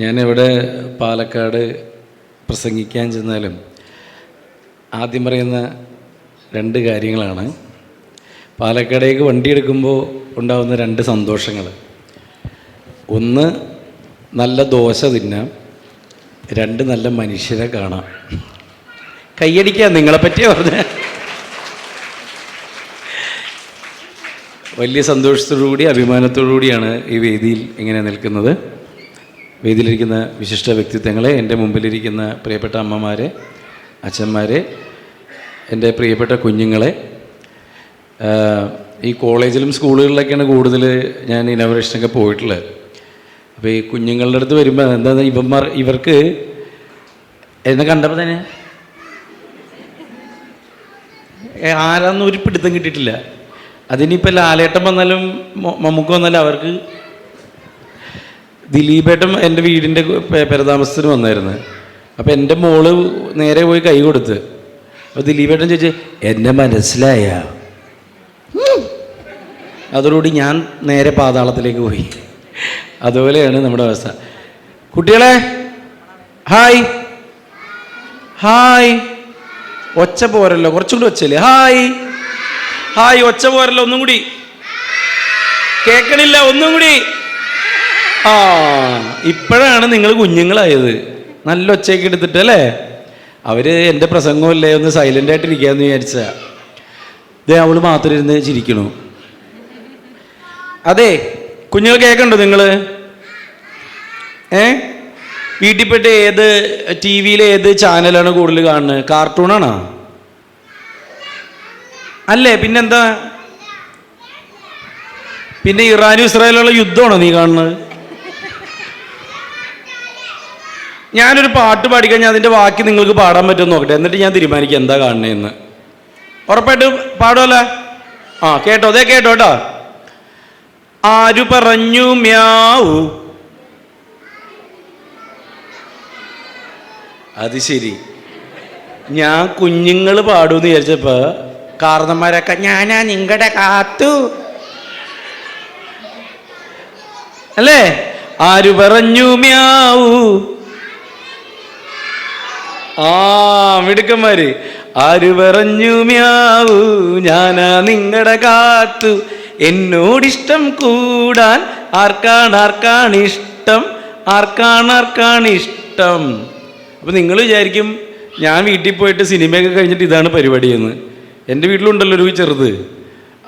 ഞാനിവിടെ പാലക്കാട് പ്രസംഗിക്കാൻ ചെന്നാലും ആദ്യം പറയുന്ന രണ്ട് കാര്യങ്ങളാണ്. പാലക്കാടേക്ക് വണ്ടി എടുക്കുമ്പോൾ ഉണ്ടാകുന്ന രണ്ട് സന്തോഷങ്ങൾ. ഒന്ന്, നല്ല ദോശ തിന്നാം. രണ്ട്, നല്ല മനുഷ്യരെ കാണാം. കയ്യടിക്കുക, നിങ്ങളെ പറ്റിയാ പറഞ്ഞ. വലിയ സന്തോഷത്തോടുകൂടി അഭിമാനത്തോടുകൂടിയാണ് ഈ വേദിയിൽ ഇങ്ങനെ നിൽക്കുന്നത്. വേദിയിലിരിക്കുന്ന വിശിഷ്ട വ്യക്തിത്വങ്ങളെ, എൻ്റെ മുമ്പിലിരിക്കുന്ന പ്രിയപ്പെട്ട അമ്മമാരെ, അച്ഛന്മാരെ, എൻ്റെ പ്രിയപ്പെട്ട കുഞ്ഞുങ്ങളെ. ഈ കോളേജിലും സ്കൂളുകളിലൊക്കെയാണ് കൂടുതൽ ഞാൻ ഇനോവേഷനൊക്കെ പോയിട്ടുള്ളത്. അപ്പോൾ ഈ കുഞ്ഞുങ്ങളുടെ അടുത്ത് വരുമ്പോൾ എന്താ ഇവർക്ക് എന്നെ കണ്ടപ്പോൾ തന്നെ ആരാന്നും ഒരു പിടുത്തം കിട്ടിയിട്ടില്ല. അതിനിപ്പോൾ ലാലേട്ടൻ വന്നാലും മമ്മൂക്ക വന്നാലും അവർക്ക്. ദിലീപേട്ടൻ എൻ്റെ വീടിൻ്റെ പെരതാമസത്തിന് വന്നായിരുന്നു. അപ്പോൾ എൻ്റെ മോള് നേരെ പോയി കൈ കൊടുത്ത്. അപ്പോൾ ദിലീപേട്ടൻ ചോദിച്ചു, എന്നെ മനസ്സിലായ? അതോടുകൂടി ഞാൻ നേരെ പാതാളത്തിലേക്ക് പോയി. അതുപോലെയാണ് നമ്മുടെ അവസ്ഥ. കുട്ടികളെ ഹായ് ഹായ്. ഒച്ച പോരല്ലോ, കുറച്ചും കൂടി ഒച്ചല്ലേ? Hi hi. ഒച്ച പോരല്ലോ, ഒന്നും കൂടി കേൾക്കണില്ല, ഒന്നും കൂടി. ആ, ഇപ്പോഴാണ് നിങ്ങൾ കുഞ്ഞുങ്ങളായത്. നല്ല ഒച്ചയൊക്കെ എടുത്തിട്ട് അല്ലേ? അവർ എൻ്റെ പ്രസംഗമല്ലേ ഒന്ന് സൈലൻ്റായിട്ടിരിക്കാമെന്ന് വിചാരിച്ചാ. ഇതേ അവൾ മാത്രം ഇരുന്ന് ചിരിക്കണു. അതെ, കുഞ്ഞുങ്ങൾ കേൾക്കണ്ടോ നിങ്ങൾ? വീട്ടിൽ പോയിട്ട് ഏത് ടി വിയിൽ ഏത് ചാനലാണ് കൂടുതൽ കാണുന്നത്? കാർട്ടൂണാണോ? അല്ലേ? പിന്നെന്താ? പിന്നെ ഇറാനും ഇസ്രായേലുള്ള യുദ്ധമാണോ നീ കാണുന്നത്? ഞാനൊരു പാട്ട് പാടിക്കഴിഞ്ഞാൽ അതിൻ്റെ ബാക്കി നിങ്ങൾക്ക് പാടാൻ പറ്റുമെന്ന് നോക്കട്ടെ, എന്നിട്ട് ഞാൻ തീരുമാനിക്കാം എന്താ കാണണേന്ന്. ഉറപ്പായിട്ട് പാടുമല്ലേ? ആ, കേട്ടോ, അതേ കേട്ടോ കേട്ടോ. ആരു പറഞ്ഞു മ്യാവൂ? അത് ശരി. ഞാൻ കുഞ്ഞുങ്ങൾ പാടൂന്ന് വിചാരിച്ചപ്പോൾ കാരണന്മാരൊക്കെ ഞാനാ നിങ്ങളുടെ കാത്തു അല്ലേ? ആരു പറഞ്ഞു മ്യാവൂ? ആ, മിടുക്കന്മാര്. ആരു പറഞ്ഞു മ്യാവൂ? ഞാനാ നിങ്ങളുടെ കാത്തു. എന്നോടിഷ്ടം കൂടാൻ ആർക്കാണിഷ്ടം? ആർക്കാണിഷ്ടം? അപ്പം നിങ്ങൾ വിചാരിക്കും ഞാൻ വീട്ടിൽ പോയിട്ട് സിനിമയൊക്കെ കഴിഞ്ഞിട്ട് ഇതാണ് പരിപാടിയെന്ന്. എൻ്റെ വീട്ടിലുണ്ടല്ലോ ഒരു ചെറുത്,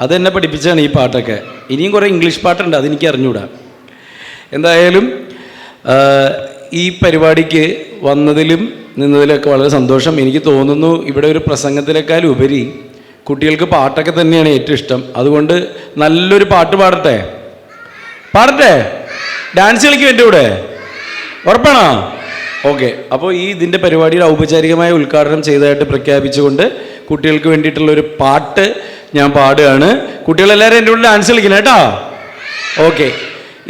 അതെന്നെ പഠിപ്പിച്ചാണ് ഈ പാട്ടൊക്കെ. ഇനിയും കുറേ ഇംഗ്ലീഷ് പാട്ടുണ്ട്, അതെനിക്ക് അറിഞ്ഞൂടാ. എന്തായാലും ഈ പരിപാടിക്ക് വന്നതിലും നിന്നതിലൊക്കെ വളരെ സന്തോഷം. എനിക്ക് തോന്നുന്നു ഇവിടെ ഒരു പ്രസംഗത്തിനേക്കാൾ ഉപരി കുട്ടികൾക്ക് പാട്ടൊക്കെ തന്നെയാണ് ഏറ്റവും ഇഷ്ടം. അതുകൊണ്ട് നല്ലൊരു പാട്ട് പാടട്ടെ? ഡാൻസ് കളിക്കും എൻ്റെ കൂടെ? ഉറപ്പാണോ? ഓക്കെ. അപ്പോൾ ഇതിൻ്റെ പരിപാടിയുടെ ഔപചാരികമായ ഉദ്ഘാടനം ചെയ്തതായിട്ട് പ്രഖ്യാപിച്ചുകൊണ്ട് കുട്ടികൾക്ക് വേണ്ടിയിട്ടുള്ളൊരു പാട്ട് ഞാൻ പാടുകയാണ്. കുട്ടികളെല്ലാവരും എൻ്റെ കൂടെ ഡാൻസ് കളിക്കണം കേട്ടോ. ഓക്കെ.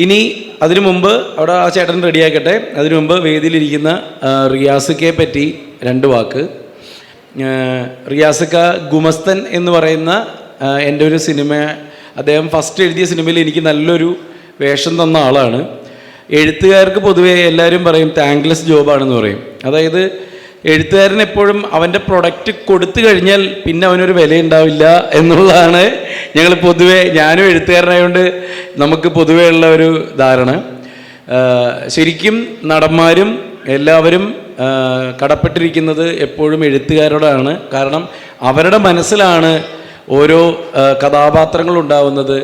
ഇനി അതിനു മുമ്പ് അവിടെ ആ ചേട്ടൻ റെഡിയാക്കട്ടെ. അതിനു മുമ്പ് വേദിയിലിരിക്കുന്ന റിയാസിക്കയെ പറ്റി രണ്ട് വാക്ക്. റിയാസിക്ക ഗുമസ്തൻ എന്ന് പറയുന്ന എൻ്റെ ഒരു സിനിമ, അദ്ദേഹം ഫസ്റ്റ് എഴുതിയ സിനിമയിൽ എനിക്ക് നല്ലൊരു വേഷം തന്ന ആളാണ്. എഴുത്തുകാർക്ക് പൊതുവേ എല്ലാവരും പറയും താങ്ക്ലെസ് ജോബാണെന്ന് പറയും. അതായത് എഴുത്തുകാരൻ എപ്പോഴും അവൻ്റെ പ്രൊഡക്റ്റ് കൊടുത്തു കഴിഞ്ഞാൽ പിന്നെ അവനൊരു വിലയുണ്ടാവില്ല എന്നുള്ളതാണ് ഞങ്ങൾ പൊതുവേ, ഞാനും എഴുത്തുകാരനായതുകൊണ്ട് നമുക്ക് പൊതുവേ ഉള്ള ഒരു ധാരണ. ശരിക്കും നടന്മാരും എല്ലാവരും കടപ്പെട്ടിരിക്കുന്നത് എപ്പോഴും എഴുത്തുകാരോടാണ്. കാരണം അവരുടെ മനസ്സിലാണ് ഓരോ കഥാപാത്രങ്ങളുണ്ടാവുന്നത്.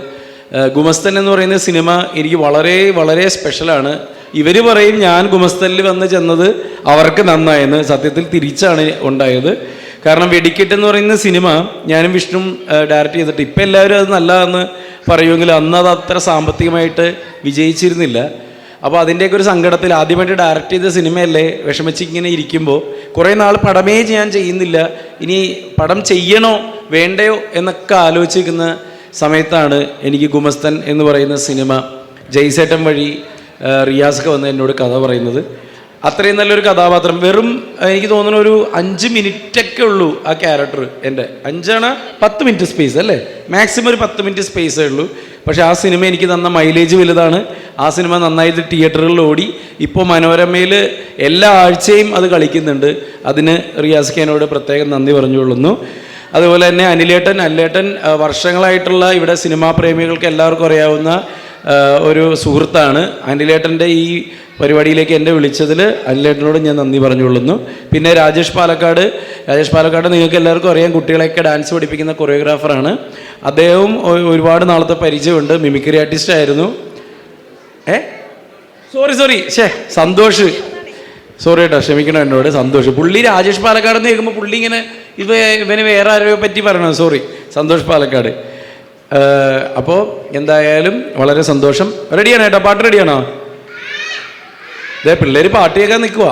ഗുമസ്തൻ എന്ന് പറയുന്ന സിനിമ എനിക്ക് വളരെ വളരെ സ്പെഷ്യലാണ്. ഇവർ പറയും ഞാൻ ഗുമസ്തനിൽ വന്ന് ചെന്നത് അവർക്ക് നന്നായെന്ന്. സത്യത്തിൽ തിരിച്ചാണ് ഉണ്ടായത്. കാരണം വെടിക്കെട്ട് എന്ന് പറയുന്ന സിനിമ ഞാനും വിഷ്ണുവും ഡയറക്റ്റ് ചെയ്തിട്ട് ഇപ്പം എല്ലാവരും അത് നല്ലതെന്ന് പറയുമെങ്കിലും അന്ന് അത് അത്ര സാമ്പത്തികമായിട്ട് വിജയിച്ചിരുന്നില്ല. അപ്പോൾ അതിൻ്റെയൊക്കെ ഒരു സങ്കടത്തിൽ ആദ്യമായിട്ട് ഡയറക്റ്റ് ചെയ്ത സിനിമയല്ലേ വിഷമിച്ചിങ്ങനെ ഇരിക്കുമ്പോൾ കുറേ നാൾ പടമേ ഞാൻ ചെയ്യുന്നില്ല, ഇനി പടം ചെയ്യണോ വേണ്ടയോ എന്നൊക്കെ ആലോചിക്കുന്ന സമയത്താണ് എനിക്ക് ഗുമസ്തൻ എന്ന് പറയുന്ന സിനിമ ജയ്സേട്ടൻ വഴി റിയാസൊക്കെ വന്ന് എന്നോട് കഥ പറയുന്നത്. അത്രയും നല്ലൊരു കഥാപാത്രം. വെറും എനിക്ക് തോന്നുന്നു ഒരു 5 മിനിറ്റൊക്കെ ഉള്ളൂ ആ ക്യാരക്ടർ. എൻ്റെ 10 മിനിറ്റ് സ്പേസ് അല്ലേ, മാക്സിമം ഒരു 10 മിനിറ്റ് സ്പേസേ ഉള്ളൂ. പക്ഷേ ആ സിനിമ എനിക്ക് തന്ന മൈലേജ് വലുതാണ്. ആ സിനിമ നന്നായിട്ട് തിയേറ്ററുകളിൽ ഓടി. ഇപ്പോൾ മനോരമയിൽ എല്ലാ ആഴ്ചയും അത് കളിക്കുന്നുണ്ട്. അതിന് റിയാസ് ഖാനോട് പ്രത്യേകം നന്ദി പറഞ്ഞുകൊള്ളുന്നു. അതുപോലെ തന്നെ അനിലേട്ടൻ വർഷങ്ങളായിട്ടുള്ള ഇവിടെ സിനിമാ പ്രേമികൾക്ക് എല്ലാവർക്കും അറിയാവുന്ന ഒരു സുഹൃത്താണ്. അനിലേട്ടൻ്റെ ഈ പരിപാടിയിലേക്ക് എന്നെ വിളിച്ചതിൽ അനിലേട്ടനോട് ഞാൻ നന്ദി പറഞ്ഞുകൊള്ളുന്നു. പിന്നെ രാജേഷ് പാലക്കാട് നിങ്ങൾക്ക് എല്ലാവർക്കും അറിയാം, കുട്ടികളെയൊക്കെ ഡാൻസ് പഠിപ്പിക്കുന്ന കൊറിയോഗ്രാഫറാണ്. അദ്ദേഹവും ഒരുപാട് നാളത്തെ പരിചയമുണ്ട്. മിമിക്രി ആർട്ടിസ്റ്റ് ആയിരുന്നു. സന്തോഷ് കേട്ടോ, ക്ഷമിക്കണം എന്നോട്. സന്തോഷ് പുള്ളി രാജേഷ് പാലക്കാട് എന്ന് കേൾക്കുമ്പോൾ പുള്ളി ഇങ്ങനെ ഇവന് വേറെ ആരോ പറ്റി പറയണം. സന്തോഷ് പാലക്കാട്. അപ്പോൾ എന്തായാലും വളരെ സന്തോഷം. റെഡിയാണോ ഏട്ടാ? പാട്ട് റെഡിയാണോ? പിള്ളേർ പാട്ട് കേൾക്കാൻ നിൽക്കുക.